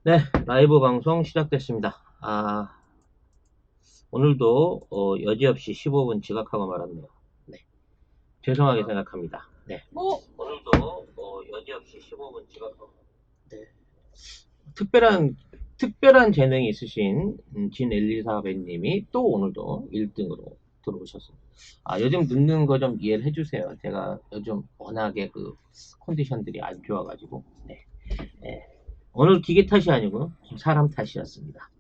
네, 라이브 방송 시작됐습니다. 오늘도 여지없이 15분 지각하고 말았네요. 네, 죄송하게 생각합니다. 네, 오늘도 여지없이 15분 지각하고. 네, 특별한 재능이 있으신 진 엘리사벳님이 또 오늘도 1등으로 들어오셨습니다. 요즘 늦는 거 좀 이해를 해주세요. 제가 요즘 워낙에 그 컨디션들이 안 좋아가지고. 네, 네. 오늘 기계 탓이 아니고 사람 탓이었습니다.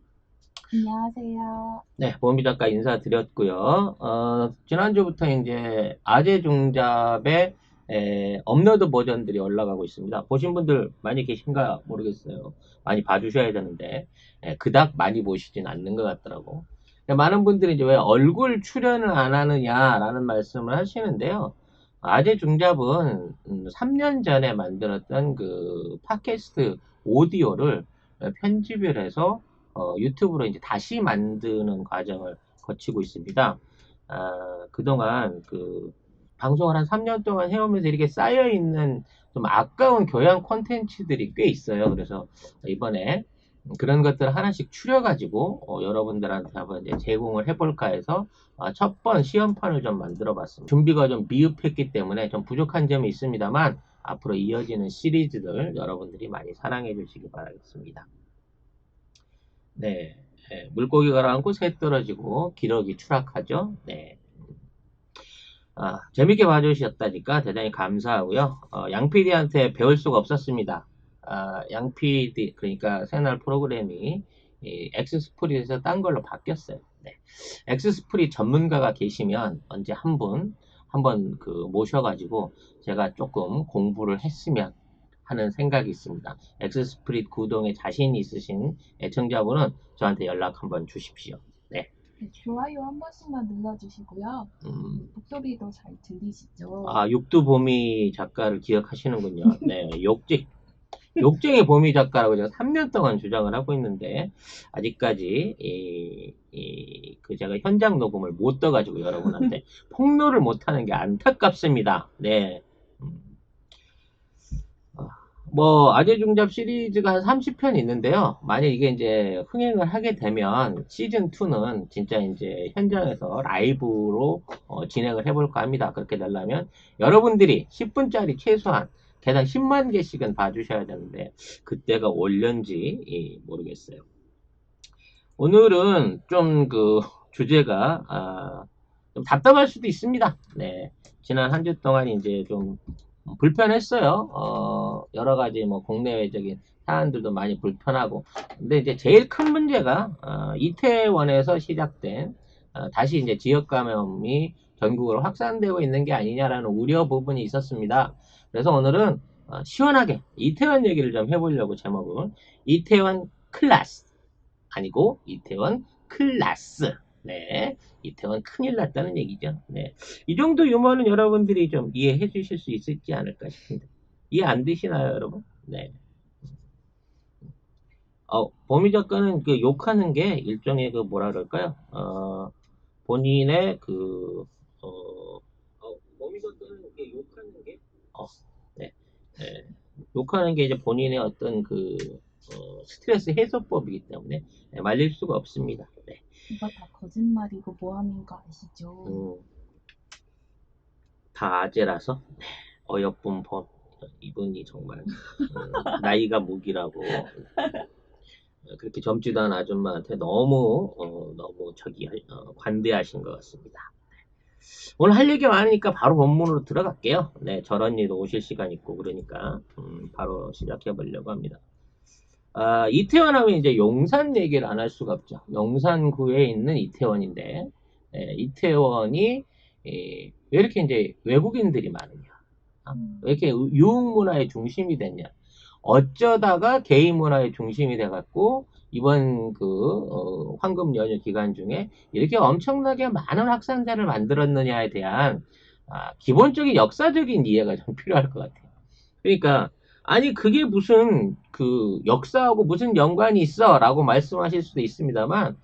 안녕하세요. 네, 보미 작가 인사드렸고요. 지난주부터 이제 아재 중잡의 업로드 버전들이 올라가고 있습니다. 보신 분들 많이 계신가 모르겠어요. 많이 봐주셔야 되는데 그닥 많이 보시진 않는 것 같더라고. 많은 분들이 이제 왜 얼굴 출연을 안 하느냐라는 말씀을 하시는데요. 아재 중잡은 3년 전에 만들었던 그 팟캐스트 오디오를 편집을 해서 유튜브로 이제 다시 만드는 과정을 거치고 있습니다. 그동안 그 방송을 한 3년 동안 해오면서 이렇게 쌓여있는 좀 아까운 교양 콘텐츠들이 꽤 있어요. 그래서 이번에 그런 것들을 하나씩 추려가지고 여러분들한테 한번 이제 제공을 해볼까 해서 첫 번 시험판을 좀 만들어 봤습니다. 준비가 좀 미흡했기 때문에 좀 부족한 점이 있습니다만 앞으로 이어지는 시리즈들 여러분들이 많이 사랑해 주시기 바라겠습니다. 네. 물고기 가라앉고 새 떨어지고 기러기 추락하죠. 네. 재밌게 봐주셨다니까 대단히 감사하고요. 양 PD한테 배울 수가 없었습니다. 양 PD, 그러니까 새날 프로그램이 엑스스프릿에서 딴 걸로 바뀌었어요. 네. 엑스스프릿 전문가가 계시면 언제 한번 그 모셔가지고 제가 조금 공부를 했으면 하는 생각이 있습니다. 엑스스프릿 구동에 자신 있으신 애청자분은 저한테 연락 한번 주십시오. 네. 네, 좋아요 한 번씩만 눌러주시고요. 목소리도 잘 들리시죠? 육두보미 작가를 기억하시는군요. 네, 욕쟁이 보미 작가라고 제가 3년 동안 주장을 하고 있는데, 아직까지, 제가 현장 녹음을 못 떠가지고 여러분한테 폭로를 못하는 게 안타깝습니다. 네. 음, 아재 중잡 시리즈가 한 30편 있는데요. 만약 이게 이제 흥행을 하게 되면 시즌2는 진짜 이제 현장에서 라이브로 진행을 해볼까 합니다. 그렇게 되려면 여러분들이 10분짜리 최소한 개당 10만 개씩은 봐주셔야 되는데 그때가 올련지 모르겠어요. 오늘은 좀 그 주제가 좀 답답할 수도 있습니다. 네. 지난 한 주 동안 이제 좀 불편했어요. 여러 가지 뭐 국내외적인 사안들도 많이 불편하고. 근데 이제 제일 큰 문제가 이태원에서 시작된 다시 이제 지역 감염이 전국으로 확산되고 있는 게 아니냐라는 우려 부분이 있었습니다. 그래서 오늘은 시원하게 이태원 얘기를 좀 해보려고 제목을 이태원 클라스 아니고 이태원 클라스. 네. 이태원 큰일 났다는 얘기죠. 네. 이 정도 유머는 여러분들이 좀 이해해 주실 수 있지 않을까 싶은데. 이해 안 되시나요, 여러분? 네. 범위 작가는 그 욕하는 게 일종의 그 뭐라 그럴까요? 본인의 그, 범위 작가는 그 욕하는 게, 네. 네. 욕하는 게 이제 본인의 어떤 그, 스트레스 해소법이기 때문에 말릴 수가 없습니다. 네. 이거 다 거짓말이고 모함인 거 아시죠? 다 아재라서 어여쁜 범 이분이 정말 나이가 무기라고 그렇게 젊지도 않은 아줌마한테 너무 관대하신 것 같습니다. 오늘 할 얘기가 많으니까 바로 본문으로 들어갈게요. 네, 저런 일도 오실 시간 있고 그러니까 바로 시작해 보려고 합니다. 이태원 하면 이제 용산 얘기를 안 할 수가 없죠. 용산구에 있는 이태원인데 이태원이 왜 이렇게 이제 외국인들이 많으냐? 왜 이렇게 유흥 문화의 중심이 됐냐? 어쩌다가 개인 문화의 중심이 돼갖고 이번 그 황금 연휴 기간 중에 이렇게 엄청나게 많은 확산자를 만들었느냐에 대한 기본적인 역사적인 이해가 좀 필요할 것 같아요. 그러니까 아니 그게 무슨 그 역사하고 무슨 연관이 있어라고 말씀하실 수도 있습니다만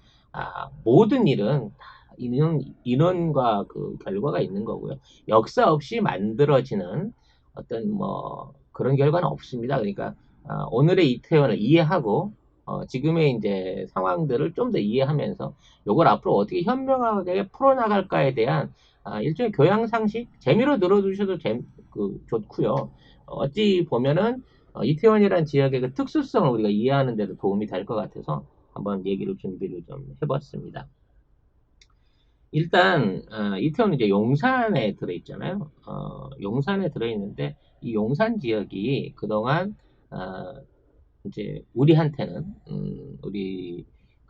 모든 일은 다 인원과 그 결과가 있는 거고요. 역사 없이 만들어지는 어떤 뭐 그런 결과는 없습니다. 그러니까 오늘의 이태원을 이해하고 지금의 이제 상황들을 좀 더 이해하면서 요걸 앞으로 어떻게 현명하게 풀어나갈까에 대한 일종의 교양 상식 재미로 들어주셔도 좋고요. 어찌 보면은 이태원이라는 지역의 그 특수성을 우리가 이해하는 데도 도움이 될 것 같아서 한번 얘기를 준비를 좀 해봤습니다. 일단 이태원은 이제 용산에 들어있잖아요. 용산에 들어있는데 이 용산 지역이 그동안 이제 우리한테는 우리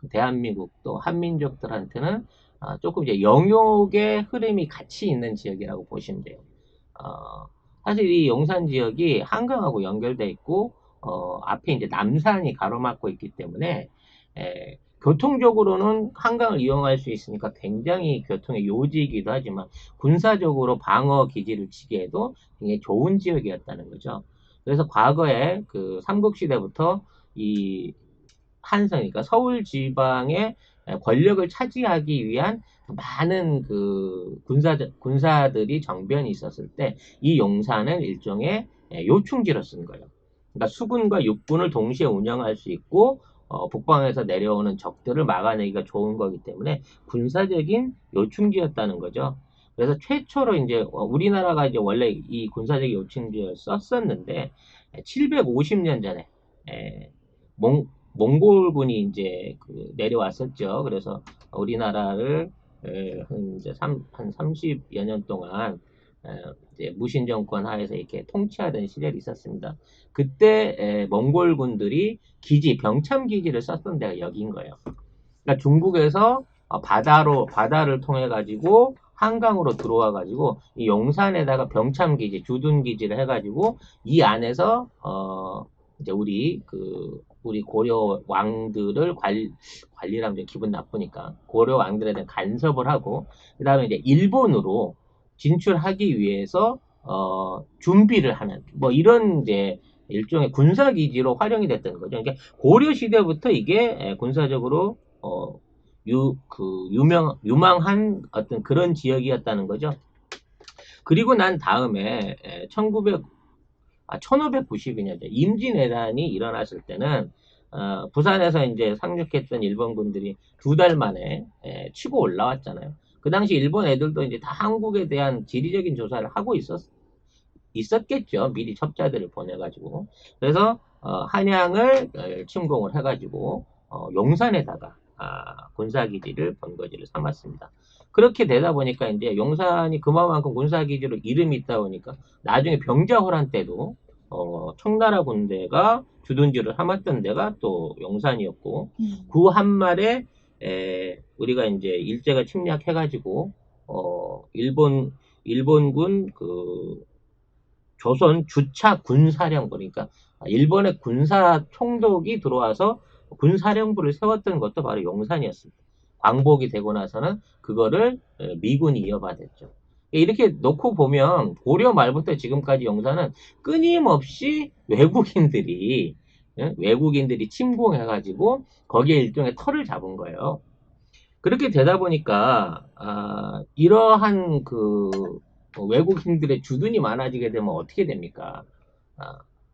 대한민국 또 한민족들한테는 조금 이제 영욕의 흐름이 같이 있는 지역이라고 보시면 돼요. 어, 사실 이 용산 지역이 한강하고 연결돼 있고 앞에 이제 남산이 가로막고 있기 때문에 교통적으로는 한강을 이용할 수 있으니까 굉장히 교통의 요지이기도 하지만 군사적으로 방어 기지를 치기에도 굉장히 좋은 지역이었다는 거죠. 그래서 과거에 그 삼국시대부터 이 한성, 그러니까 서울 지방의 권력을 차지하기 위한 많은 그 군사들이 정변이 있었을 때 이 용산은 일종의 요충지로 쓴 거예요. 그러니까 수군과 육군을 동시에 운영할 수 있고 북방에서 내려오는 적들을 막아내기가 좋은 거기 때문에 군사적인 요충지였다는 거죠. 그래서 최초로 이제 우리나라가 이제 원래 이 군사적 요충지를 썼었는데 750년 전에 몽골군이 이제 내려왔었죠. 그래서 우리나라를 이제 한 30여 년 동안 이제 무신 정권 하에서 이렇게 통치하던 시절이 있었습니다. 그때 몽골군들이 병참 기지를 썼던 데가 여기인 거예요. 그러니까 중국에서 바다를 통해 가지고 한강으로 들어와 가지고 이 용산에다가 병참 기지, 주둔 기지를 해 가지고 이 안에서 이제 우리 고려 왕들을 관리라면 좀 기분 나쁘니까 고려 왕들에 대한 간섭을 하고 그다음에 이제 일본으로 진출하기 위해서 준비를 하는 뭐 이런 이제 일종의 군사 기지로 활용이 됐던 거죠. 그러니까 고려 시대부터 이게 군사적으로 유망한 어떤 그런 지역이었다는 거죠. 그리고 난 다음에 1592년 임진왜란이 일어났을 때는 부산에서 이제 상륙했던 일본군들이 2달 만에 치고 올라왔잖아요. 그 당시 일본 애들도 이제 다 한국에 대한 지리적인 조사를 하고 있었겠죠. 미리 첩자들을 보내가지고. 그래서 한양을 침공을 해가지고 용산에다가 군사기지를 본거지를 삼았습니다. 그렇게 되다 보니까 이제 용산이 그만큼 군사기지로 이름이 있다 보니까 나중에 병자호란 때도 청나라 군대가 주둔지를 삼았던 데가 또 용산이었고 그 한말에 우리가 이제 일제가 침략해가지고 일본군 조선 주차 군사령부 그러니까 일본의 군사 총독이 들어와서 군사령부를 세웠던 것도 바로 용산이었습니다. 광복이 되고 나서는 그거를 미군이 이어받았죠. 이렇게 놓고 보면 고려 말부터 지금까지 용산은 끊임없이 외국인들이 침공해가지고 거기에 일종의 터를 잡은 거예요. 그렇게 되다 보니까 이러한 외국인들의 주둔이 많아지게 되면 어떻게 됩니까?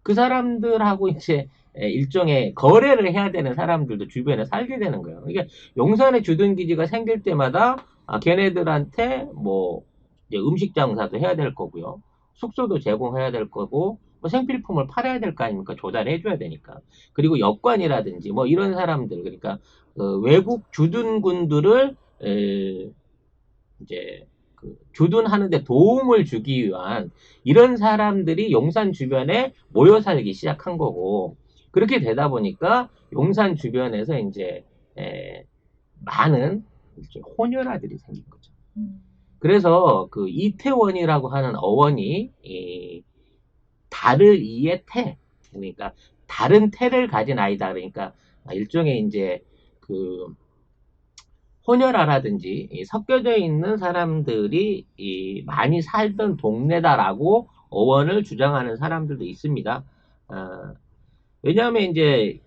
그 사람들하고 이제 일종의 거래를 해야 되는 사람들도 주변에 살게 되는 거예요. 그러니까 용산에 주둔 기지가 생길 때마다 걔네들한테 뭐 이제 음식 장사도 해야 될 거고요. 숙소도 제공해야 될 거고 뭐 생필품을 팔아야 될 거 아닙니까? 조달해 줘야 되니까. 그리고 여관이라든지 뭐 이런 사람들 그러니까 외국 주둔군들을 이제 주둔하는데 도움을 주기 위한 이런 사람들이 용산 주변에 모여 살기 시작한 거고 그렇게 되다 보니까 용산 주변에서 이제 많은 혼혈아들이 생긴 거죠. 그래서 그 이태원이라고 하는 어원이 달을 이의 태 그러니까 다른 태를 가진 아이다 그러니까 일종의 이제 혼혈아라든지 섞여져 있는 사람들이 많이 살던 동네다라고 어원을 주장하는 사람들도 있습니다. 왜냐하면 이제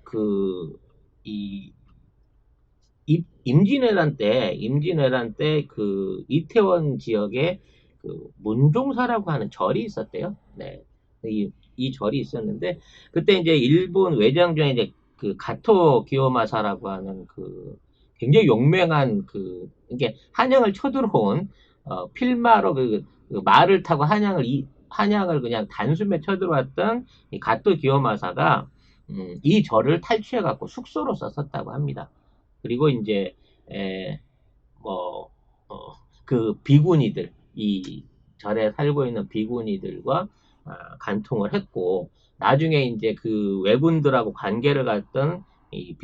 임진왜란 때 이태원 지역에 문종사라고 하는 절이 있었대요. 네. 이 절이 있었는데 그때 이제 일본 외장 중에 이제 그 가토 기요마사라고 하는 그 굉장히 용맹한 이게 한양을 쳐들어온 필마로 그 말을 타고 한양을 그냥 단숨에 쳐들어왔던 이 가토 기요마사가 이 절을 탈취해 갖고 숙소로 썼었다고 합니다. 그리고 이제 에, 뭐 그 비구니들, 이 절에 살고 있는 비구니들과 간통을 했고, 나중에 이제 그 왜군들하고 관계를 갖던 이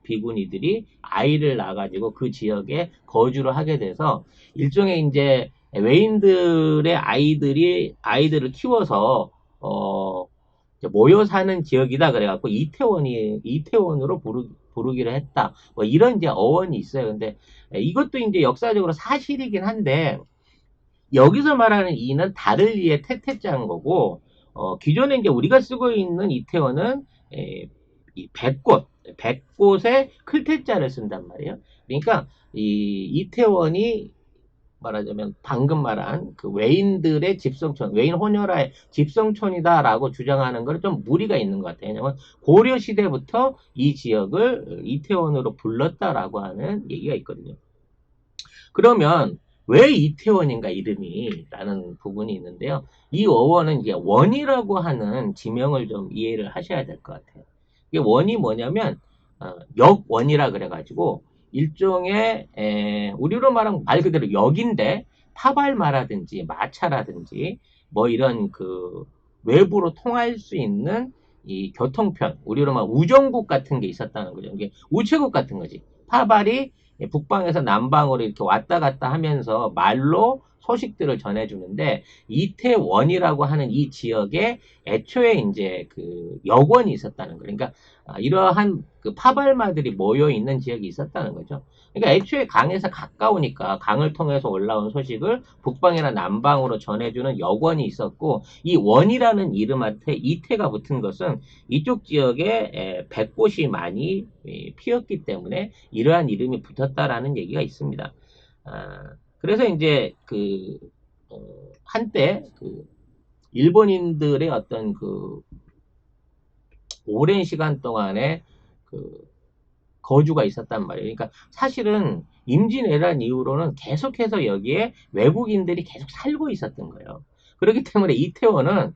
비구니들이 아이를 낳아가지고 그 지역에 거주를 하게 돼서 일종의 이제 외인들의 아이들을 키워서 모여 사는 지역이다 그래갖고 이태원으로 부르기로 했다. 뭐 이런 이제 어원이 있어요. 근데 이것도 이제 역사적으로 사실이긴 한데 여기서 말하는 이는 다를 이의 태태자인 거고 기존에 이제 우리가 쓰고 있는 이태원은 이 백꽃에 클태자를 쓴단 말이에요. 그러니까 이 이태원이 말하자면 방금 말한 그 외인들의 집성촌, 외인 혼혈아의 집성촌이다라고 주장하는 것은 좀 무리가 있는 것 같아요. 왜냐하면 고려 시대부터 이 지역을 이태원으로 불렀다라고 하는 얘기가 있거든요. 그러면 왜 이태원인가 이름이 라는 부분이 있는데요. 이 어원은 이제 원이라고 하는 지명을 좀 이해를 하셔야 될 것 같아요. 이게 원이 뭐냐면 역원이라 그래가지고 일종의 우리로 말하면 말 그대로 역인데 타발마라든지 마차라든지 뭐 이런 그 외부로 통할 수 있는 이 교통편, 우리로 말하면 우정국 같은 게 있었다는 거죠. 이게 우체국 같은 거지. 파발이 북방에서 남방으로 이렇게 왔다 갔다 하면서 말로 소식들을 전해주는데 이태원이라고 하는 이 지역에 애초에 이제 그 여권이 있었다는 거예요. 그러니까 이러한 그 파발마들이 모여 있는 지역이 있었다는 거죠. 그러니까 애초에 강에서 가까우니까 강을 통해서 올라온 소식을 북방이나 남방으로 전해주는 여권이 있었고 이 원이라는 이름한테 이태가 붙은 것은 이쪽 지역에 백꽃이 많이 피었기 때문에 이러한 이름이 붙었다라는 얘기가 있습니다. 그래서 이제 한때 일본인들의 어떤 오랜 시간 동안에 거주가 있었단 말이에요. 그러니까 사실은 임진왜란 이후로는 계속해서 여기에 외국인들이 계속 살고 있었던 거예요. 그렇기 때문에 이태원은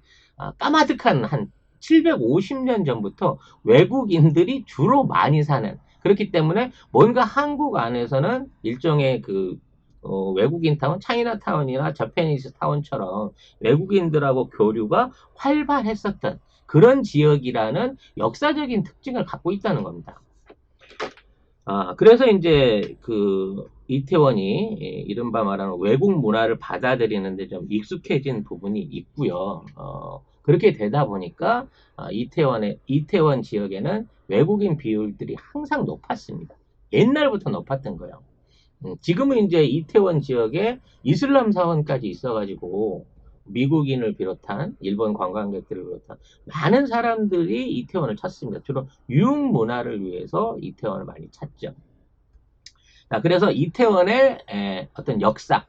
까마득한 한 750년 전부터 외국인들이 주로 많이 사는, 그렇기 때문에 뭔가 한국 안에서는 일종의 외국인 타운, 차이나타운이나 저페니스 타운처럼 외국인들하고 교류가 활발했었던 그런 지역이라는 역사적인 특징을 갖고 있다는 겁니다. 그래서 이제 이태원이 이른바 말하는 외국 문화를 받아들이는데 좀 익숙해진 부분이 있고요. 그렇게 되다 보니까 이태원 지역에는 외국인 비율들이 항상 높았습니다. 옛날부터 높았던 거예요. 지금은 이제 이태원 지역에 이슬람 사원까지 있어가지고 미국인을 비롯한 일본 관광객들을 비롯한 많은 사람들이 이태원을 찾습니다. 주로 유흥 문화를 위해서 이태원을 많이 찾죠. 그래서 이태원의 어떤 역사,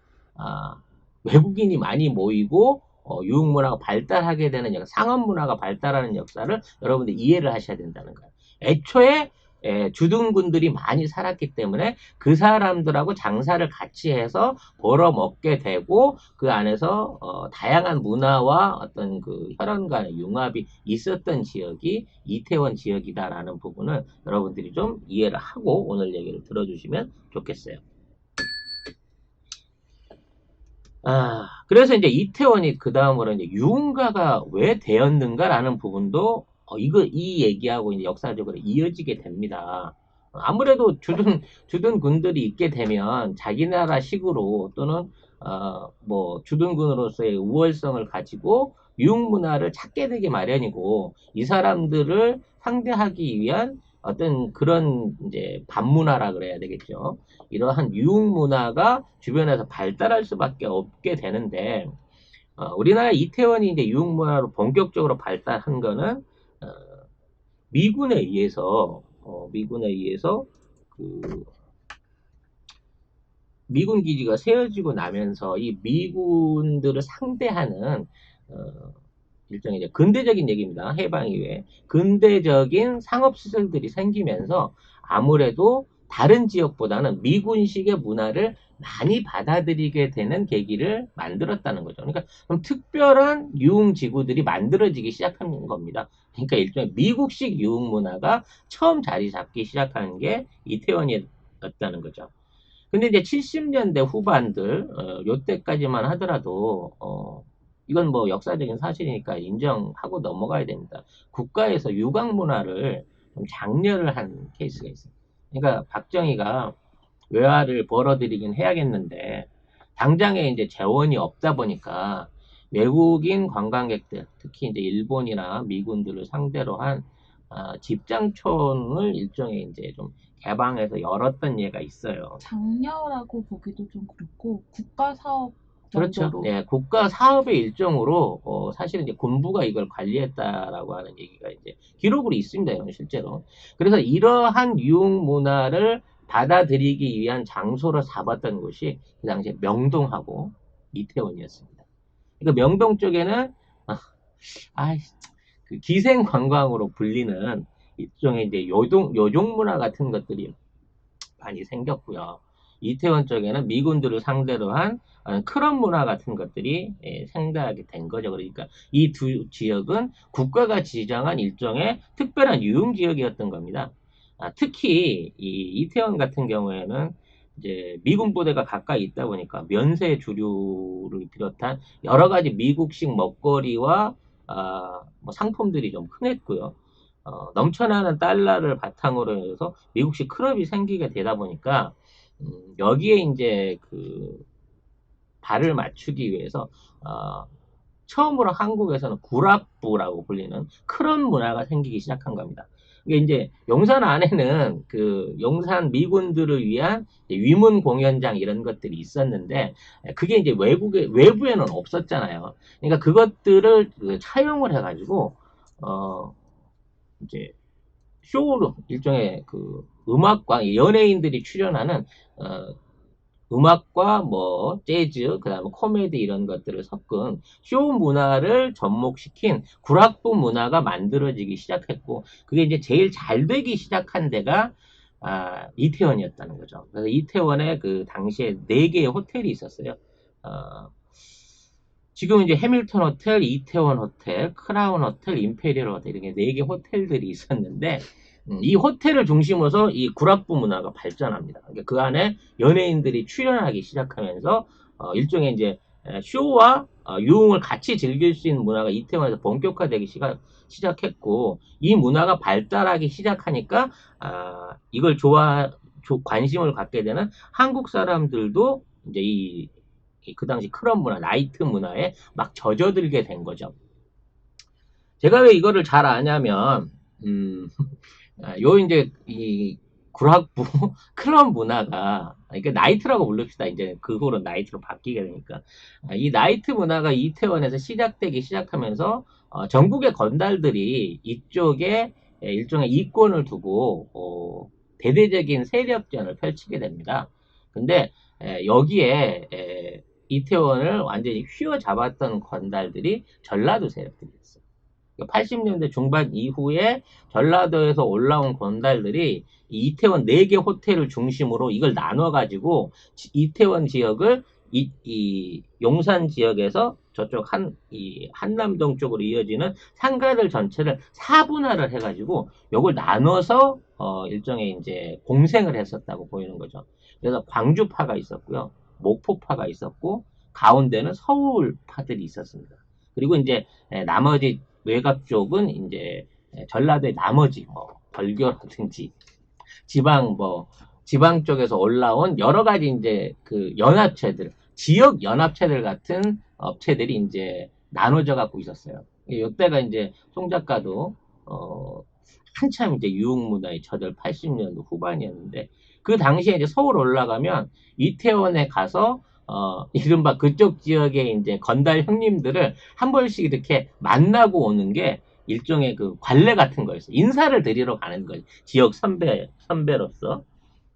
외국인이 많이 모이고 유흥 문화가 발달하게 되는 상업 문화가 발달하는 역사를 여러분들 이해를 하셔야 된다는 거예요. 애초에 주둔군들이 많이 살았기 때문에 그 사람들하고 장사를 같이 해서 벌어먹게 되고 그 안에서 다양한 문화와 어떤 혈연 간의 융합이 있었던 지역이 이태원 지역이다라는 부분을 여러분들이 좀 이해를 하고 오늘 얘기를 들어주시면 좋겠어요. 그래서 이제 이태원이 그 다음으로 이제 유흥가가 왜 되었는가라는 부분도 이 얘기하고 이제 역사적으로 이어지게 됩니다. 아무래도 주둔군들이 있게 되면 자기 나라식으로 또는 뭐 주둔군으로서의 우월성을 가지고 유흥 문화를 찾게 되기 마련이고 이 사람들을 상대하기 위한 어떤 그런 이제 반문화라 그래야 되겠죠. 이러한 유흥 문화가 주변에서 발달할 수밖에 없게 되는데 우리나라 이태원이 이제 유흥 문화로 본격적으로 발달한 거는 미군에 의해서 미군 기지가 세워지고 나면서 이 미군들을 상대하는 일종의 이제 근대적인 얘기입니다. 해방 이후에 근대적인 상업시설들이 생기면서 아무래도 다른 지역보다는 미군식의 문화를 많이 받아들이게 되는 계기를 만들었다는 거죠. 그러니까 좀 특별한 유흥지구들이 만들어지기 시작한 겁니다. 그러니까 일종의 미국식 유흥 문화가 처음 자리 잡기 시작한 게 이태원이었다는 거죠. 근데 이제 70년대 후반들, 요때까지만 하더라도, 이건 뭐 역사적인 사실이니까 인정하고 넘어가야 됩니다. 국가에서 유곽 문화를 좀 장려를 한 케이스가 있어요. 그러니까 박정희가 외화를 벌어들이긴 해야겠는데, 당장에 이제 재원이 없다 보니까 외국인 관광객들, 특히 이제 일본이나 미군들을 상대로 한 집장촌을 일종의 이제 좀 개방해서 열었던 예가 있어요. 장려라고 보기도 좀 그렇고 국가 사업 그렇죠. 정도로 네, 국가 사업의 일종으로 사실은 이제 군부가 이걸 관리했다라고 하는 얘기가 이제 기록으로 있습니다. 이건 실제로. 그래서 이러한 유흥 문화를 받아들이기 위한 장소로 삼았던 곳이 그 당시에 명동하고 이태원이었습니다. 그러니까 명동 쪽에는 아, 아이, 그 기생 관광으로 불리는 일종의 이제 요종 문화 같은 것들이 많이 생겼고요. 이태원 쪽에는 미군들을 상대로 한 클럽 문화 같은 것들이 생겨나게 된 거죠. 그러니까 이 두 지역은 국가가 지정한 일종의 특별한 유흥 지역이었던 겁니다. 특히 이 이태원 같은 경우에는 이제 미군 부대가 가까이 있다 보니까 면세 주류를 비롯한 여러 가지 미국식 먹거리와 뭐 상품들이 좀 흔했고요. 넘쳐나는 달러를 바탕으로 해서 미국식 클럽이 생기게 되다 보니까 여기에 이제 그 발을 맞추기 위해서 처음으로 한국에서는 구랍부라고 불리는 클럽 문화가 생기기 시작한 겁니다. 이게 이제 용산 안에는 그 용산 미군들을 위한 위문 공연장 이런 것들이 있었는데 그게 이제 외부에는 없었잖아요. 그러니까 그것들을 차용을 해가지고 이제 쇼룸 일종의 그 음악과 연예인들이 출연하는 음악과 뭐 재즈 그다음에 코미디 이런 것들을 섞은 쇼 문화를 접목시킨 구락부 문화가 만들어지기 시작했고 그게 이제 제일 잘 되기 시작한 데가 이태원이었다는 거죠. 그래서 이태원에 그 당시에 4개의 호텔이 있었어요. 어, 지금 이제 해밀턴 호텔, 이태원 호텔, 크라운 호텔, 임페리얼 호텔 이렇게 4개 호텔들이 있었는데 이 호텔을 중심으로 이 구락부 문화가 발전합니다. 그러니까 그 안에 연예인들이 출연하기 시작하면서 일종의 이제 쇼와 유흥을 같이 즐길 수 있는 문화가 이태원에서 본격화되기 시작했고 이 문화가 발달하기 시작하니까 이걸 관심을 갖게 되는 한국 사람들도 이제 그 당시 클럽 문화, 나이트 문화에 막 젖어들게 된 거죠. 제가 왜 이거를 잘 아냐면, 이제 이 구락부 클럽 문화가, 그러니까 나이트라고 부릅시다. 이제 그 후로 나이트로 바뀌게 되니까. 이 나이트 문화가 이태원에서 시작되기 시작하면서, 전국의 건달들이 이쪽에 일종의 이권을 두고, 대대적인 세력전을 펼치게 됩니다. 근데, 여기에, 이태원을 완전히 휘어잡았던 건달들이 전라도 세력들이었어요. 80년대 중반 이후에 전라도에서 올라온 건달들이 이태원 4개 호텔을 중심으로 이걸 나눠가지고 이태원 지역을 이 용산 지역에서 저쪽 한남동 쪽으로 이어지는 상가들 전체를 4분할을 해가지고 이걸 나눠서 일종의 이제 공생을 했었다고 보이는 거죠. 그래서 광주파가 있었고요. 목포파가 있었고 가운데는 서울파들이 있었습니다. 그리고 이제 나머지 외곽 쪽은 이제 전라도의 나머지 뭐 벌교라든지 지방 쪽에서 올라온 여러 가지 이제 그 연합체들, 지역 연합체들 같은 업체들이 이제 나눠져 갖고 있었어요. 이때가 이제 송 작가도 한참 이제 유흥문화에 젖을 80년도 후반이었는데 그 당시에 이제 서울 올라가면 이태원에 가서 이른바 그쪽 지역의 이제 건달 형님들을 한 번씩 이렇게 만나고 오는 게 일종의 그 관례 같은 거였어요. 인사를 드리러 가는 거예요. 지역 선배로서.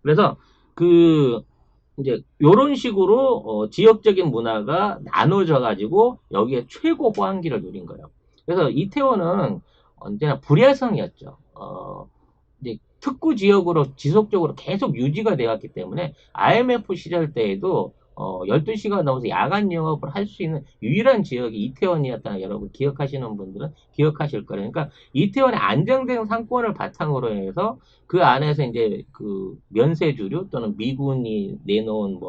그래서 그 이제 요런 식으로 지역적인 문화가 나눠져 가지고 여기에 최고 호황기를 누린 거예요. 그래서 이태원은 언제나 불야성이었죠. 이제 특구 지역으로 지속적으로 계속 유지가 되었기 때문에 IMF 시절 때에도 12시가 넘어서 야간 영업을 할 수 있는 유일한 지역이 이태원이었다는 여러분 기억하시는 분들은 기억하실 거예요. 그러니까 이태원의 안정된 상권을 바탕으로 해서 그 안에서 이제 그 면세주류 또는 미군이 내놓은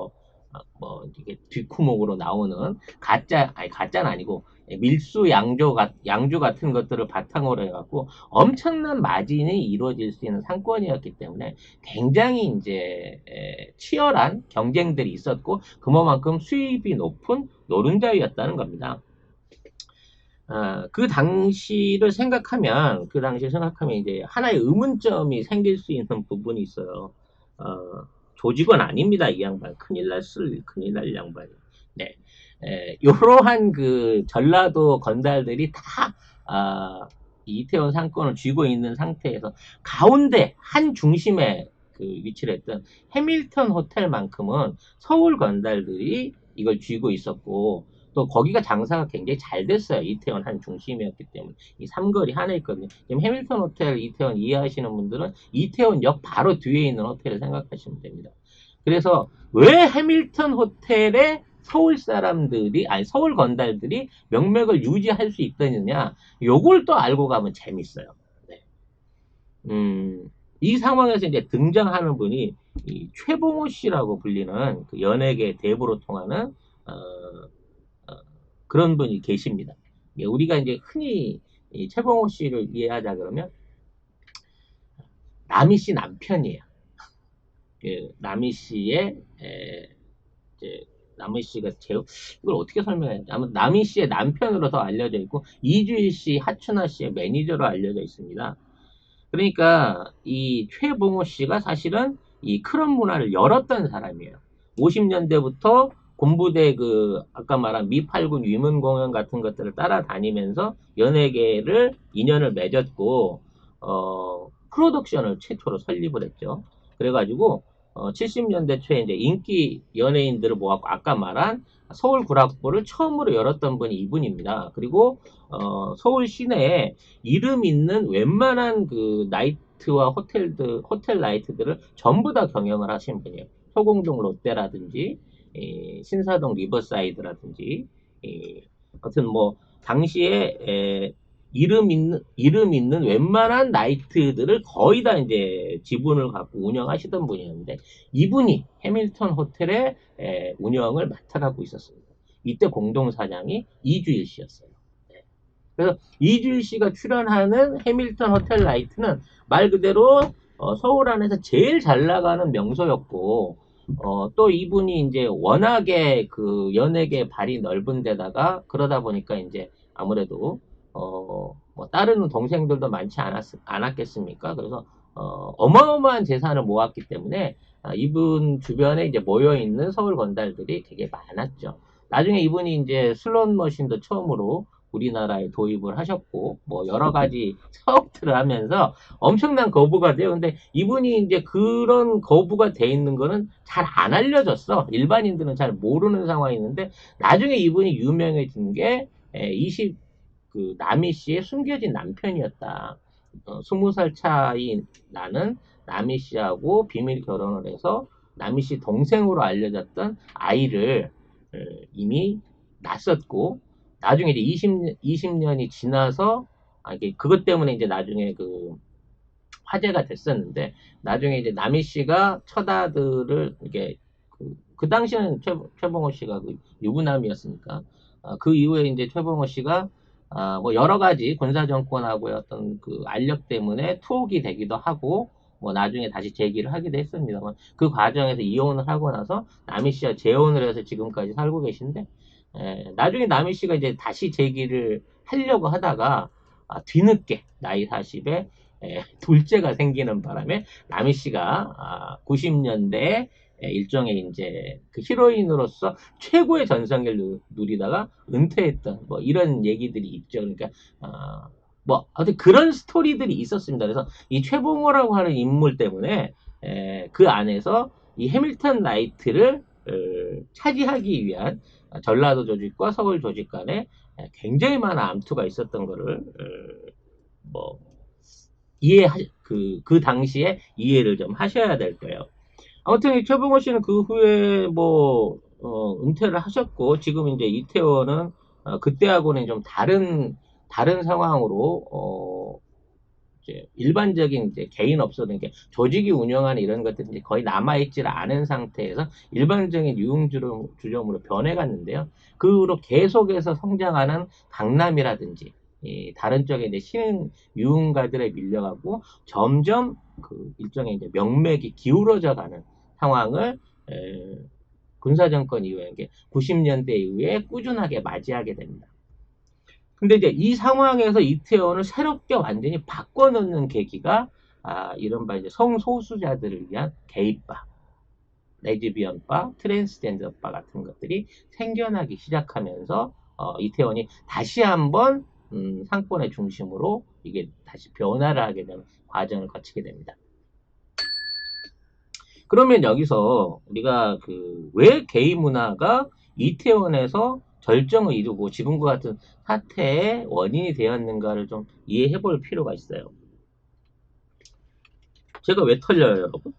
이게 뒷구멍으로 나오는 가짜는 아니고 밀수 양주 같은 것들을 바탕으로 해갖고 엄청난 마진이 이루어질 수 있는 상권이었기 때문에 굉장히 이제 치열한 경쟁들이 있었고 그만큼 수입이 높은 노른자위였다는 겁니다. 그 당시를 생각하면 이제 하나의 의문점이 생길 수 있는 부분이 있어요. 조직원 아닙니다, 이 양반. 큰일 날 양반이. 네. 이러한 그 전라도 건달들이 다, 이태원 상권을 쥐고 있는 상태에서 가운데 한 중심에 그 위치를 했던 해밀턴 호텔만큼은 서울 건달들이 이걸 쥐고 있었고, 또 거기가 장사가 굉장히 잘 됐어요. 이태원 한 중심이었기 때문에. 이 삼거리 하나 있거든요. 지금 해밀턴 호텔 이태원 이해하시는 분들은 이태원역 바로 뒤에 있는 호텔을 생각하시면 됩니다. 그래서 왜 해밀턴 호텔에 서울 사람들이, 아니 서울 건달들이 명맥을 유지할 수 있더냐, 요걸 또 알고 가면 재밌어요. 네. 이 상황에서 이제 등장하는 분이 이 최봉호 씨라고 불리는 그 연예계 대부로 통하는 그런 분이 계십니다. 우리가 이제 흔히 이 최봉호 씨를 이해하자 그러면 남희 씨 남편이에요. 그 남희 씨의 이제 남희 씨가 이걸 어떻게 설명해야 지 아무튼 남희 씨의 남편으로 더 알려져 있고 이주일 씨, 하춘아 씨의 매니저로 알려져 있습니다. 그러니까 이 최봉호 씨가 사실은 이 클럽 문화를 열었던 사람이에요. 50년대부터 군부대 그 아까 말한 미팔군 위문 공연 같은 것들을 따라다니면서 연예계를 인연을 맺었고 프로덕션을 최초로 설립을 했죠. 그래가지고 70년대 초에 이제 인기 연예인들을 모았고 아까 말한 서울 구락부를 처음으로 열었던 분이 이분입니다. 그리고 서울 시내에 이름 있는 웬만한 그 나이트와 호텔 나이트들을 전부 다 경영을 하신 분이에요. 소공동 롯데라든지 신사동 리버사이드라든지 하여튼 뭐 당시에 이름 있는 웬만한 나이트들을 거의 다 이제 지분을 갖고 운영하시던 분이었는데 이분이 해밀턴 호텔의 운영을 맡아가고 있었습니다. 이때 공동사장이 이주일 씨였어요. 네. 그래서 이주일 씨가 출연하는 해밀턴 호텔 나이트는 말 그대로 서울 안에서 제일 잘 나가는 명소였고 또 이분이 이제 워낙에 그 연예계 발이 넓은 데다가 그러다 보니까 이제 아무래도 뭐 다른 동생들도 많지 않았겠습니까? 그래서 어마어마한 재산을 모았기 때문에 이분 주변에 이제 모여 있는 서울 건달들이 되게 많았죠. 나중에 이분이 이제 슬롯 머신도 처음으로 우리나라에 도입을 하셨고 뭐 여러 가지 사업들을 하면서 엄청난 거부가 돼요. 근데 이분이 이제 그런 거부가 돼 있는 거는 잘 안 알려졌어. 일반인들은 잘 모르는 상황이 있는데 나중에 이분이 유명해진 게 그 남희 씨의 숨겨진 남편이었다. 20살 차이 나는 남희 씨하고 비밀 결혼을 해서 남희 씨 동생으로 알려졌던 아이를 이미 낳았었고 나중에 이제 20년이 지나서 그것 때문에 이제 나중에 그 화제가 됐었는데 나중에 이제 남희 씨가 첫 아들을 이렇게 그 당시에는 최봉호 씨가 그 유부남이었으니까 그 이후에 이제 최봉호 씨가 뭐 여러 가지 군사 정권하고의 어떤 그 알력 때문에 투옥이 되기도 하고 뭐 나중에 다시 재기를 하기도 했습니다만 그 과정에서 이혼을 하고 나서 남희 씨와 재혼을 해서 지금까지 살고 계신데 나중에 남희 씨가 이제 다시 재기를 하려고 하다가 뒤늦게 나이 40에 둘째가 생기는 바람에 남희 씨가 90년대에 일종의 이제 그 히로인으로서 최고의 전성기를 누리다가 은퇴했던 뭐 이런 얘기들이 있죠. 그러니까 뭐 아무튼 그런 스토리들이 있었습니다. 그래서 이 최봉호라고 하는 인물 때문에 그 안에서 이 해밀턴 나이트를 차지하기 위한 전라도 조직과 서울 조직 간의 굉장히 많은 암투가 있었던 거를 뭐 그 당시에 이해를 좀 하셔야 될 거예요. 아무튼 최봉호 씨는 그 후에 뭐 은퇴를 하셨고 지금 이제 이태원은 그때하고는 좀 다른 상황으로 이제 일반적인 이제 개인 업소든 조직이 운영하는 이런 것들이 거의 남아있지 않은 상태에서 일반적인 유흥주점으로 변해갔는데요. 그 후로 계속해서 성장하는 강남이라든지 다른 쪽에 이제 신흥 유흥가들에 밀려가고 점점 그 일종의 이제 명맥이 기울어져 가는 상황을 군사정권 이후에 90년대 이후에 꾸준하게 맞이하게 됩니다. 근데 이제 이 상황에서 이태원을 새롭게 완전히 바꿔놓는 계기가 이른바 이제 성소수자들을 위한 게이바, 레즈비언바, 트랜스젠더바 같은 것들이 생겨나기 시작하면서 이태원이 다시 한번 상권의 중심으로 이게 다시 변화를 하게 되는 과정을 거치게 됩니다. 그러면 여기서 우리가 왜 게이 문화가 이태원에서 절정을 이루고 지금과 같은 사태의 원인이 되었는가를 좀 이해해 볼 필요가 있어요. 제가 왜 털려요, 여러분?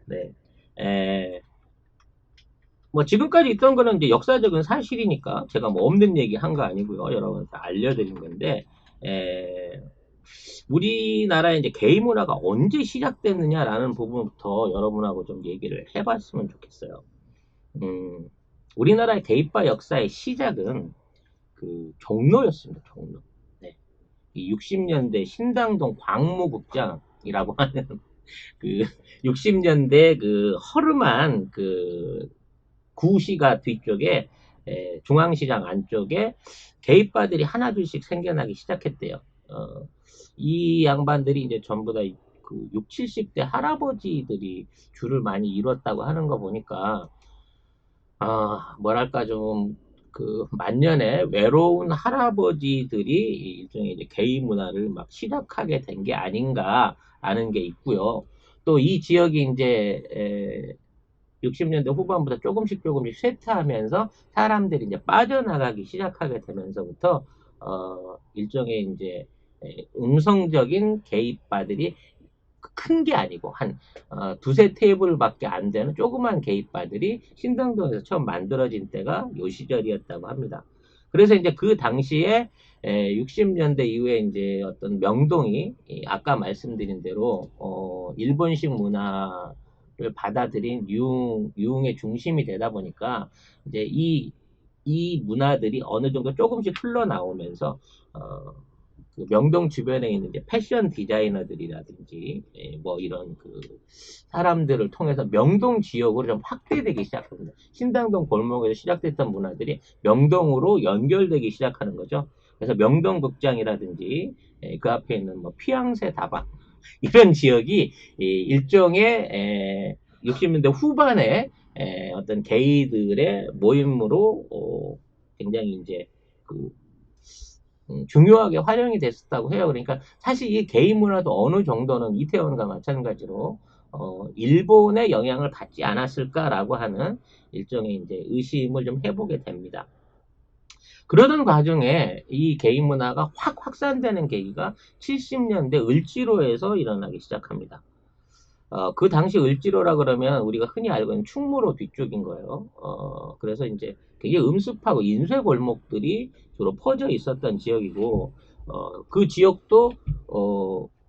네. 뭐 지금까지 있던 거는 이제 역사적인 사실이니까 제가 뭐 없는 얘기 한 거 아니고요. 여러분한테 알려드린 건데, 우리나라의 이제 게이 문화가 언제 시작됐느냐라는 부분부터 여러분하고 좀 얘기를 해봤으면 좋겠어요. 우리나라의 게이바 역사의 시작은 종로였습니다. 종로. 네. 이 60년대 신당동 광무극장이라고 하는 60년대 허름한 구시가 뒤쪽에 중앙시장 안쪽에 게이바들이 하나둘씩 생겨나기 시작했대요. 이 양반들이 이제 전부 다 6, 70대 할아버지들이 줄을 많이 이뤘다고 하는 거 보니까 뭐랄까 좀 만년에 외로운 할아버지들이 일종의 이제 게이 문화를 막 시작하게 된 게 아닌가라는 게 있고요. 또 이 지역이 이제 60년대 후반부터 조금씩 쇠퇴하면서 사람들이 이제 빠져나가기 시작하게 되면서부터 일종의 이제 음성적인 게이바들이 큰 게 아니고 한 두세 테이블밖에 안 되는 조그만 게이바들이 신당동에서 처음 만들어진 때가 요 시절이었다고 합니다. 그래서 이제 그 당시에 60년대 이후에 이제 어떤 명동이 아까 말씀드린 대로 일본식 문화를 받아들인 유흥의 중심이 되다 보니까 이제 이 문화들이 어느 정도 조금씩 흘러나오면서 명동 주변에 있는 이제 패션 디자이너들이라든지 뭐 이런 사람들을 통해서 명동 지역으로 좀 확대되기 시작합니다. 신당동 골목에서 시작됐던 문화들이 명동으로 연결되기 시작하는 거죠. 그래서 명동 극장이라든지 그 앞에 있는 뭐 피앙세 다방 이런 지역이 일종의 60년대 후반에 어떤 게이들의 모임으로 굉장히 이제 중요하게 활용이 됐었다고 해요. 그러니까 사실 이 게이 문화도 어느 정도는 이태원과 마찬가지로 일본의 영향을 받지 않았을까라고 하는 일종의 이제 의심을 좀 해보게 됩니다. 그러던 과정에 이 게이 문화가 확 확산되는 계기가 70년대 을지로에서 일어나기 시작합니다. 그 당시 을지로라 그러면 우리가 흔히 알고 있는 충무로 뒤쪽인 거예요. 그래서 이제 굉장히 음습하고 인쇄 골목들이 주로 퍼져 있었던 지역이고, 그 지역도,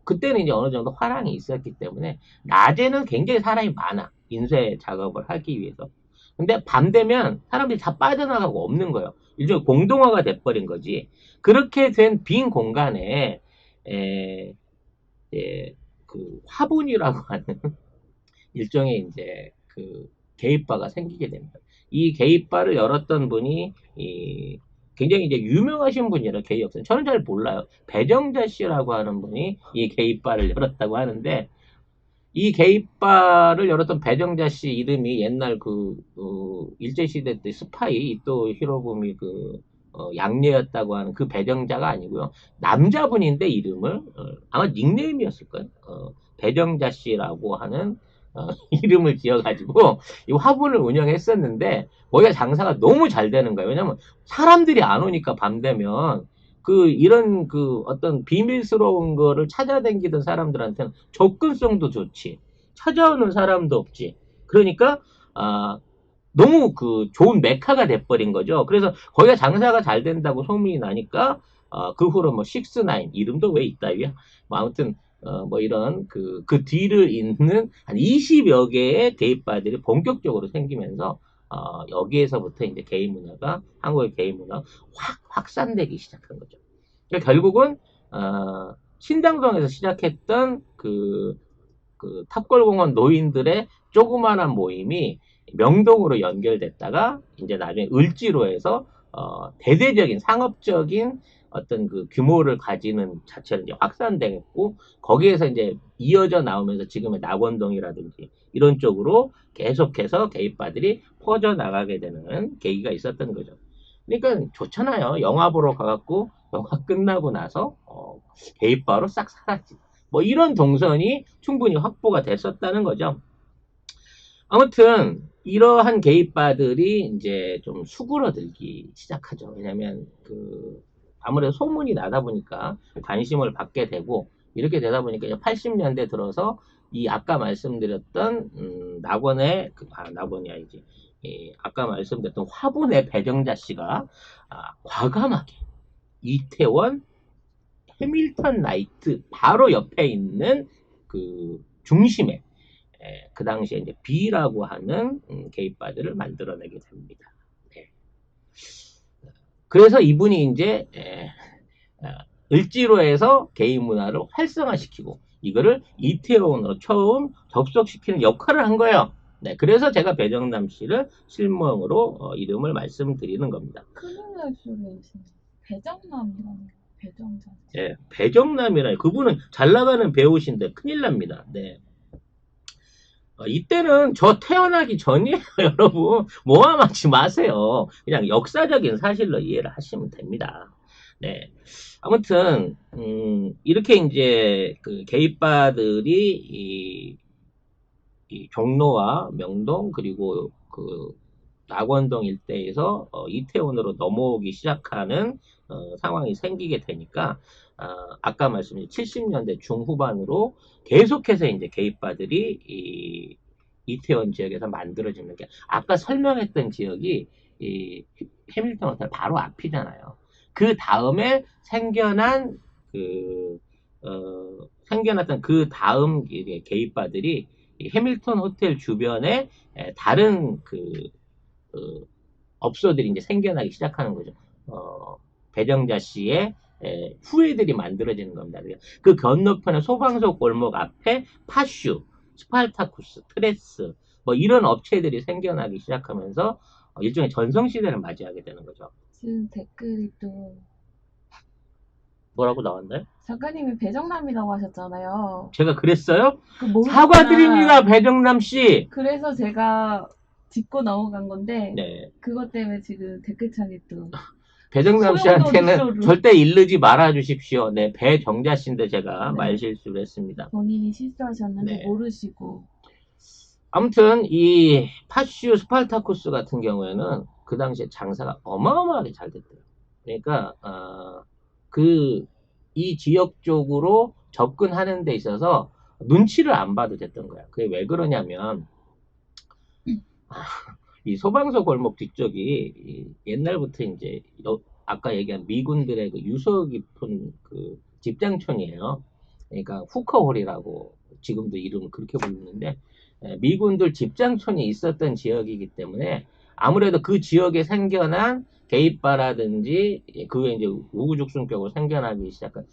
그때는 이제 어느 정도 화랑이 있었기 때문에, 낮에는 굉장히 사람이 많아. 인쇄 작업을 하기 위해서. 근데 밤 되면 사람들이 다 빠져나가고 없는 거예요. 일종의 공동화가 돼버린 거지. 그렇게 된 빈 공간에, 화분이라고 하는 일종의 이제 게이바가 생기게 됩니다. 이 게이바를 열었던 분이 굉장히 이제 유명하신 분이라 게이 역사 저는 잘 몰라요. 배정자 씨라고 하는 분이 이 게이바를 열었다고 하는데 이 게이바를 열었던 배정자 씨 이름이 옛날 일제시대 때 스파이 이토 히로부미 양녀였다고 하는 그 배정자가 아니고요. 남자분인데 이름을 아마 닉네임이었을 거예요. 배정자 씨라고 하는 이름을 지어가지고 이 화분을 운영했었는데 거기가 장사가 너무 잘 되는 거예요. 왜냐면 사람들이 안 오니까 밤 되면 이런 어떤 비밀스러운 거를 찾아다니던 사람들한테는 접근성도 좋지. 찾아오는 사람도 없지. 그러니까 너무 좋은 메카가 돼버린 거죠. 그래서 거기가 장사가 잘 된다고 소문이 나니까 그 후로 뭐 식스나인 이름도 왜 있다위야? 뭐 아무튼 뭐 이런 그 뒤를 잇는 한 20여 개의 게이바들이 본격적으로 생기면서 여기에서부터 이제 게이 문화가 한국의 게이 문화 확 확산되기 시작한 거죠. 그러니까 결국은 신당동에서 시작했던 탑골공원 노인들의 조그마한 모임이 명동으로 연결됐다가 이제 나중에 을지로 해서 대대적인 상업적인 어떤 규모를 가지는 자체를 이제 확산되겠고 거기에서 이제 이어져 나오면서 지금의 낙원동이라든지 이런 쪽으로 계속해서 게이바들이 퍼져 나가게 되는 계기가 있었던 거죠. 그러니까 좋잖아요. 영화 보러 가갖고 영화 끝나고 나서 게이바로 싹 사라지. 뭐 이런 동선이 충분히 확보가 됐었다는 거죠. 아무튼 이러한 게이바들이 이제 좀 수그러들기 시작하죠. 왜냐면 아무래도 소문이 나다 보니까 관심을 받게 되고 이렇게 되다 보니까 80년대 들어서 이 아까 말씀드렸던 낙원이 아니지. 아까 말씀드렸던 화분의 배정자 씨가 과감하게 이태원 해밀턴 라이트 바로 옆에 있는 중심에 그 당시에 이제 B라고 하는 게이바들을 만들어내게 됩니다. 네. 그래서 이분이 이제 을지로에서 게이 문화를 활성화시키고 이거를 이태원으로 처음 접속시키는 역할을 한 거예요. 네, 그래서 제가 배정남 씨를 실명으로 이름을 말씀드리는 겁니다. 큰일 날 소리 배정남이라는 배정자. 네, 배정남이라니 그분은 잘 나가는 배우신데 큰일 납니다. 네. 이때는 저 태어나기 전이에요, 여러분. 모함하지 마세요. 그냥 역사적인 사실로 이해를 하시면 됩니다. 네. 아무튼, 이렇게 이제 게이바들이 이 종로와 명동, 그리고 낙원동 일대에서 이태원으로 넘어오기 시작하는 상황이 생기게 되니까 아까 말씀드린 70년대 중후반으로 계속해서 이제 게이바들이 이태원 지역에서 만들어지는 게 아까 설명했던 지역이 해밀턴 호텔 바로 앞이잖아요. 그 다음에 생겨났던 그 다음 게이바들이 해밀턴 호텔 주변에 다른 업소들이 이제 생겨나기 시작하는 거죠. 배정자 씨의 후예들이 만들어지는 겁니다. 그 건너편에 소방서 골목 앞에 파슈, 스파르타쿠스, 트레스 뭐 이런 업체들이 생겨나기 시작하면서 일종의 전성시대를 맞이하게 되는 거죠. 지금 댓글이 또 뭐라고 나왔나요? 작가님이 배정남이라고 하셨잖아요. 제가 그랬어요? 사과드립니다, 배정남 씨. 그래서 제가 짚고 넘어간 건데 네. 그것 때문에 지금 댓글창이 또 배정남 씨한테는 절대 이르지 말아 주십시오. 네, 배정자 씨인데 제가 말실수를 했습니다. 본인이 실수하셨는데 모르시고. 아무튼 이 파슈 스파르타쿠스 같은 경우에는 그 당시에 장사가 어마어마하게 잘 됐대요. 그러니까 이 지역 쪽으로 접근하는 데 있어서 눈치를 안 봐도 됐던 거야. 그게 왜 그러냐면 이 소방서 골목 뒤쪽이 옛날부터 이제 아까 얘기한 미군들의 유서 깊은 집장촌이에요. 그러니까 후커홀이라고 지금도 이름을 그렇게 부르는데 미군들 집장촌이 있었던 지역이기 때문에 아무래도 그 지역에 생겨난 게이바라든지 그 후에 이제 우후죽순격으로 생겨나기 시작한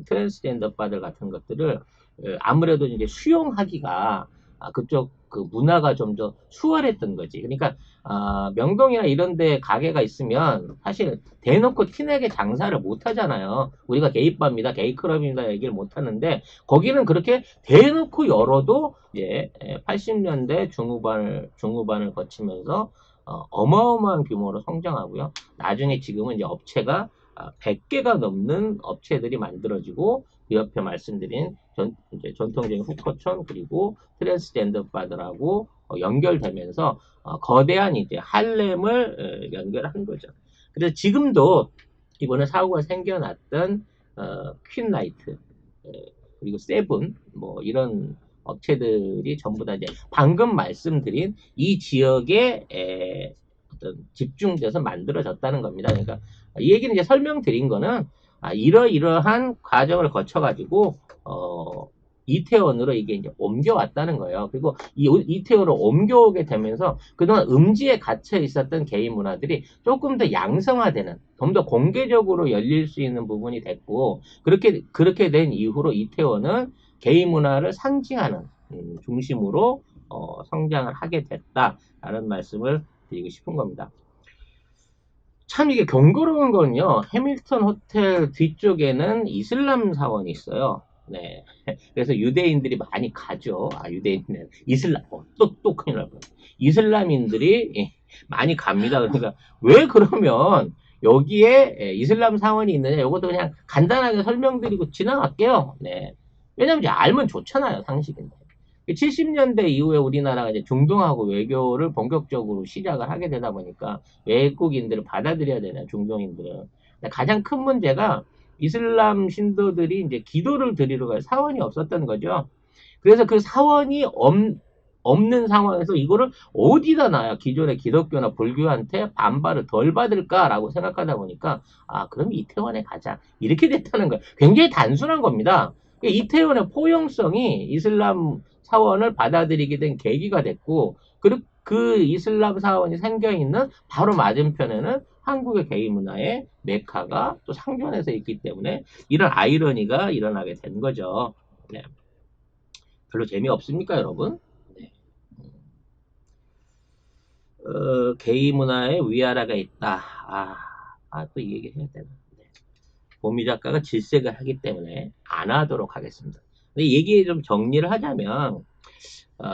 트랜스젠더 바들 같은 것들을 아무래도 이제 수용하기가 그쪽 문화가 좀 더 수월했던 거지. 그러니까 명동이나 이런 데 가게가 있으면 사실 대놓고 티내게 장사를 못 하잖아요. 우리가 게이바입니다, 게이클럽입니다 얘기를 못 하는데 거기는 그렇게 대놓고 열어도 이제 80년대 중후반을 거치면서 어마어마한 규모로 성장하고요. 나중에 지금은 이제 업체가 100개가 넘는 업체들이 만들어지고 그 옆에 말씀드린 이제 전통적인 후커촌 그리고 트랜스젠더파들하고 연결되면서 거대한 이제 할렘을 연결한 거죠. 그래서 지금도 이번에 사고가 생겨났던 퀸라이트 그리고 세븐 뭐 이런 업체들이 전부 다 이제 방금 말씀드린 이 지역에 어떤 집중돼서 만들어졌다는 겁니다. 그러니까 이 얘기는 이제 설명드린 거는 이러이러한 과정을 거쳐가지고 이태원으로 이게 이제 옮겨왔다는 거예요. 그리고 이태원으로 옮겨오게 되면서 그동안 음지에 갇혀 있었던 게이 문화들이 조금 더 양성화되는, 좀 더 공개적으로 열릴 수 있는 부분이 됐고, 그렇게 된 이후로 이태원은 게이 문화를 상징하는 중심으로 성장을 하게 됐다라는 말씀을 드리고 싶은 겁니다. 참 이게 경고로운 건요. 해밀턴 호텔 뒤쪽에는 이슬람 사원이 있어요. 네. 그래서 유대인들이 많이 가죠. 유대인들. 또 큰일 날 뻔. 이슬람인들이 많이 갑니다. 그러니까 왜 그러면 여기에 이슬람 사원이 있느냐? 이것도 그냥 간단하게 설명드리고 지나갈게요. 네. 왜냐면 이제 알면 좋잖아요. 상식인데. 70년대 이후에 우리나라가 이제 중동하고 외교를 본격적으로 시작을 하게 되다 보니까 외국인들을 받아들여야 되나, 중동인들은. 가장 큰 문제가 이슬람 신도들이 이제 기도를 드리러 갈 사원이 없었던 거죠. 그래서 그 사원이 없는 상황에서 이거를 어디다 놔야 기존의 기독교나 불교한테 반발을 덜 받을까라고 생각하다 보니까 그럼 이태원에 가자 이렇게 됐다는 거예요. 굉장히 단순한 겁니다. 이태원의 포용성이 이슬람 사원을 받아들이게 된 계기가 됐고, 그 이슬람 사원이 생겨있는 바로 맞은편에는 한국의 게이 문화의 메카가 또 상존해서 있기 때문에 이런 아이러니가 일어나게 된 거죠. 네. 별로 재미없습니까, 여러분? 네. 게이 문화에 위아래가 있다. 또 이 얘기 해야 되나. 네. 보미 작가가 질색을 하기 때문에 안 하도록 하겠습니다. 근데 얘기 좀 정리를 하자면,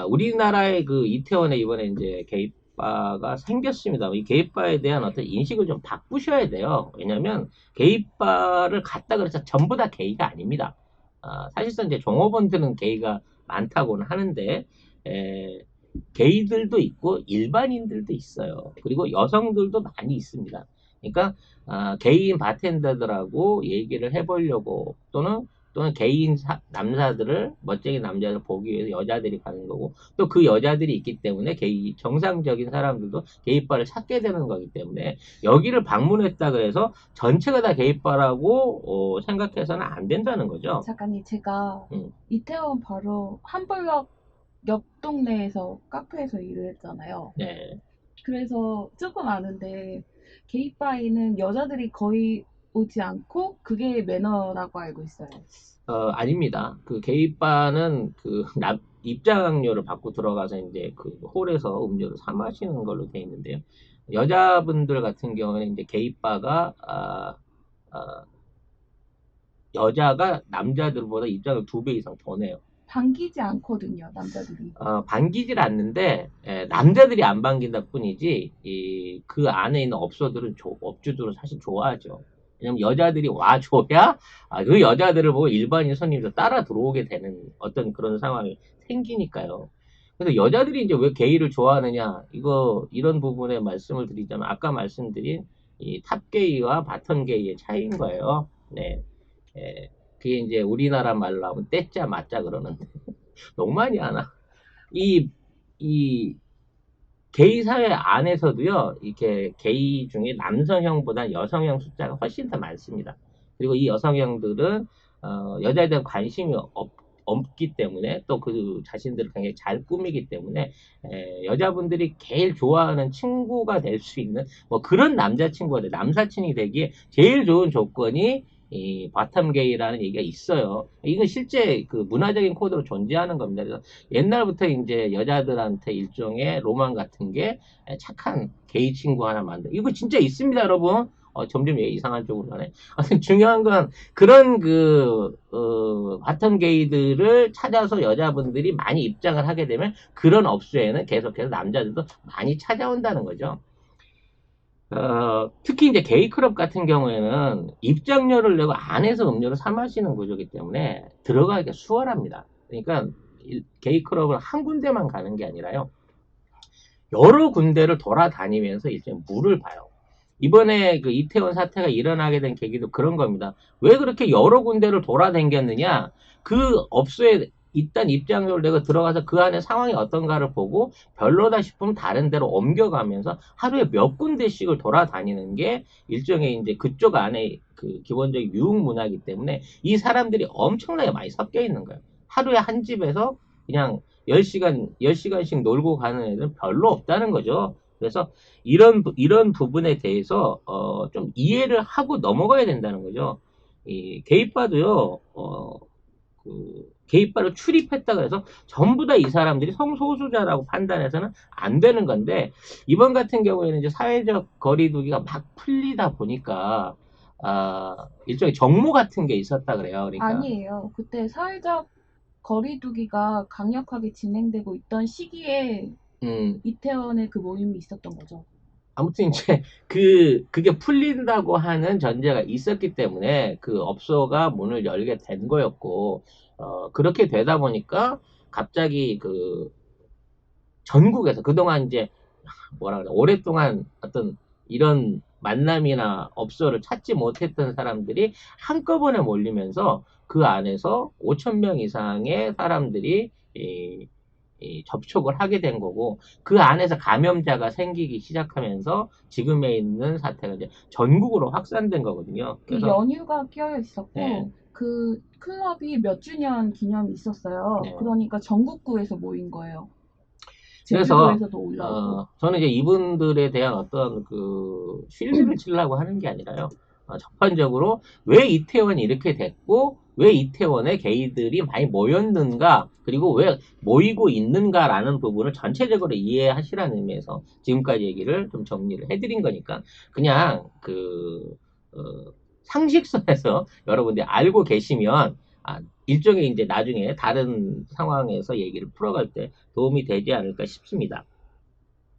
우리나라의 그 이태원에 이번에 이제 게이바가 생겼습니다. 이 게이바에 대한 어떤 인식을 좀 바꾸셔야 돼요. 왜냐면 게이바를 갔다 그래서 전부 다 게이가 아닙니다. 사실상 이제 종업원들은 게이가 많다고는 하는데, 게이들도 있고 일반인들도 있어요. 그리고 여성들도 많이 있습니다. 그러니까 게이인 바텐더들하고 얘기를 해보려고 또는 게이인 남자들을 멋쟁이 남자를 보기 위해서 여자들이 가는 거고 또 그 여자들이 있기 때문에 게이 정상적인 사람들도 게이바를 찾게 되는 거기 때문에 여기를 방문했다 그래서 전체가 다 게이바라고 생각해서는 안 된다는 거죠. 작가님, 제가 이태원 바로 한 블럭 옆 동네에서 카페에서 일을 했잖아요. 네. 그래서 조금 아는데 게이바에는 여자들이 거의 오지 않고 그게 매너라고 알고 있어요. 아닙니다. 그 게이바는 입장료를 받고 들어가서 이제 그 홀에서 음료를 사 마시는 걸로 돼 있는데요. 여자분들 같은 경우는 이제 게이바가 여자가 남자들보다 입장을 2배 이상 더 내요. 반기지 않거든요, 남자들이. 반기질 않는데 남자들이 안 반긴다 뿐이지 그 안에 있는 업주들은 사실 좋아하죠. 왜냐면 여자들이 와줘야 그 여자들을 보고 일반인 손님도 따라 들어오게 되는 어떤 그런 상황이 생기니까요. 그래서 여자들이 이제 왜 게이를 좋아하느냐 이런 부분에 말씀을 드리자면 아까 말씀드린 이 탑게이와 바텀게이의 차이인 거예요. 네. 그게 이제 우리나라 말로 하면 떼짜 맞자 그러는데 너무 많이 하나. 이 게이 사회 안에서도요, 이렇게 게이 중에 남성형보다 여성형 숫자가 훨씬 더 많습니다. 그리고 이 여성형들은 여자에 대한 관심이 없기 때문에 또 그 자신들을 굉장히 잘 꾸미기 때문에 여자분들이 제일 좋아하는 친구가 될 수 있는 뭐 그런 남자친구가 남사친이 되기에 제일 좋은 조건이 이 바텀 게이라는 얘기가 있어요. 이건 실제 그 문화적인 코드로 존재하는 겁니다. 그래서 옛날부터 이제 여자들한테 일종의 로망 같은 게 착한 게이 친구 하나 만들. 이거 진짜 있습니다, 여러분. 점점 이상한 쪽으로 가네. 중요한 건 그런 바텀 게이들을 찾아서 여자분들이 많이 입장을 하게 되면 그런 업소에는 계속해서 남자들도 많이 찾아온다는 거죠. 특히 이제 게이클럽 같은 경우에는 입장료를 내고 안에서 음료를 사 마시는 구조이기 때문에 들어가기가 수월합니다. 그러니까 게이클럽은 한 군데만 가는 게 아니라요. 여러 군데를 돌아다니면서 이제 물을 봐요. 이번에 그 이태원 사태가 일어나게 된 계기도 그런 겁니다. 왜 그렇게 여러 군데를 돌아다녔느냐? 그 업소에 일단 입장료를 내고 들어가서 그 안에 상황이 어떤가를 보고 별로다 싶으면 다른 데로 옮겨가면서 하루에 몇 군데씩을 돌아다니는 게 일종의 이제 그쪽 안에 그 기본적인 유흥 문화이기 때문에 이 사람들이 엄청나게 많이 섞여 있는 거예요. 하루에 한 집에서 그냥 10시간씩 놀고 가는 애들은 별로 없다는 거죠. 그래서 이런 부분에 대해서, 좀 이해를 하고 넘어가야 된다는 거죠. 이 게이바도요, 게이바를 출입했다 그래서 전부 다 이 사람들이 성소수자라고 판단해서는 안 되는 건데, 이번 같은 경우에는 이제 사회적 거리두기가 막 풀리다 보니까, 일종의 정모 같은 게 있었다 그래요. 그러니까, 아니에요. 그때 사회적 거리두기가 강력하게 진행되고 있던 시기에 음, 이태원에 그 모임이 있었던 거죠. 아무튼 이제 그게 풀린다고 하는 전제가 있었기 때문에 그 업소가 문을 열게 된 거였고, 그렇게 되다 보니까 갑자기 그 전국에서 그동안 이제 뭐라 그래 오랫동안 어떤 이런 만남이나 업소를 찾지 못했던 사람들이 한꺼번에 몰리면서 그 안에서 5천 명 이상의 사람들이 이 접촉을 하게 된 거고 그 안에서 감염자가 생기기 시작하면서 지금에 있는 사태가 이제 전국으로 확산된 거거든요. 그 그래서 연휴가 끼어 네, 있었고, 그 클럽이 몇 주년 기념이 있었어요. 네. 그러니까 전국구에서 모인 거예요. 그래서 제주도에서도 올라오고. 저는 이제 이분들에 대한 어떤 그 실드를 치려고 하는 게 아니라요. 전반적으로 왜 이태원이 이렇게 됐고 왜 이태원에 게이들이 많이 모였는가 그리고 왜 모이고 있는가라는 부분을 전체적으로 이해하시라는 의미에서 지금까지 얘기를 좀 정리를 해드린 거니까 그냥 그 상식선에서 여러분들이 알고 계시면 일종의 이제 나중에 다른 상황에서 얘기를 풀어갈 때 도움이 되지 않을까 싶습니다.